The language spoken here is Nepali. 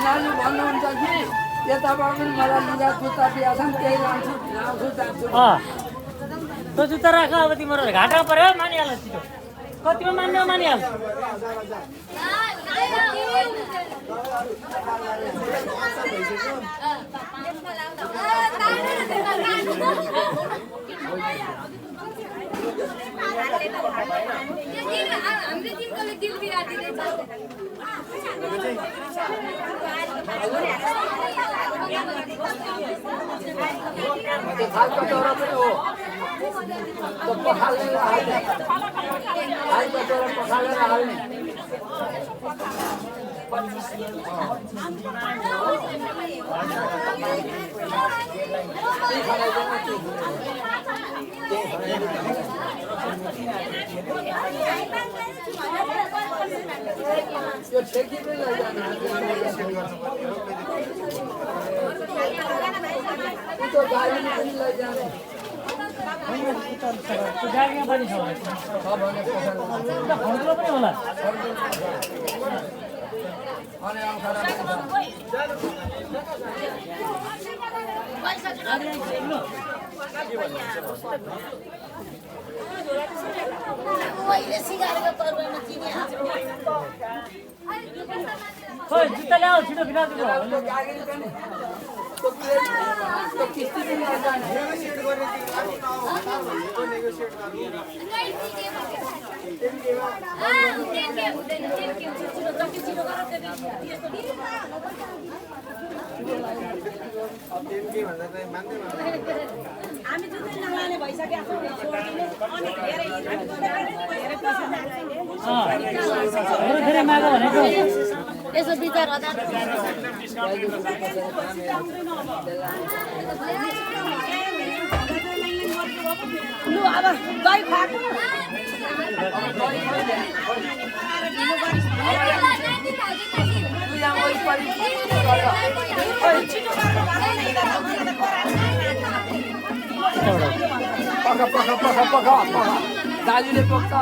दाजु भन्नुहुन्छ कि यताबाट पनि मलाई लुगा जुत्ता दिएछन् त्यही लान्छु लाउँछु जान्छु त्यो जुत्ता राख अब तिम्रो घाटा पर्यो मानिहाल छिटो कतिमा मान्ने मानिहाल यो ठेकी पनि लैजानु त्यो गाडीमा पनि लैजानु गाडीमा पनि छ भने फर्कुलो पनि होला अनि आउँछ जुत्ता ल्याऊ छिटो फिर्ता किस्ती पनि लैजानु हामी जुत्ता नलाने भइसक्यो धेरै मागो भनेको यसो विचार हजार लु अब दही खुवाएको पख दाजुले पोख्छ